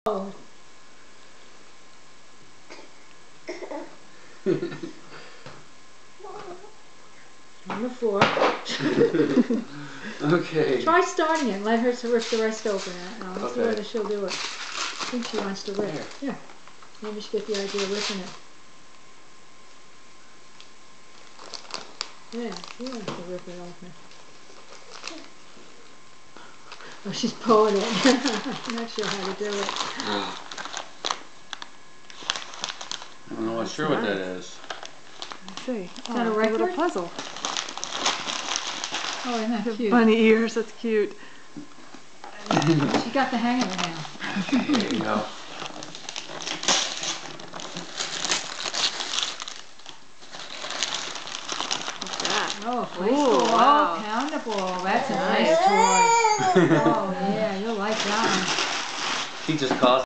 Oh. On the floor. Okay. Try starting it and let her rip the rest open. I'll see Okay. whether she'll do it. I think she wants to rip. Yeah. Maybe she get the idea of ripping it. Yeah, she wants to rip it open. Oh, she's pulling it. I'm not sure how to do it. I'm not sure what that is. Let's see. Is that a little record? puzzle. Oh, isn't that cute? Bunny ears, that's cute. She got the hang of it now. There you go. What's that? Oh, baseball. Wow. Oh, poundable. That's a nice toy. Oh, yeah, you'll like that one. He just caused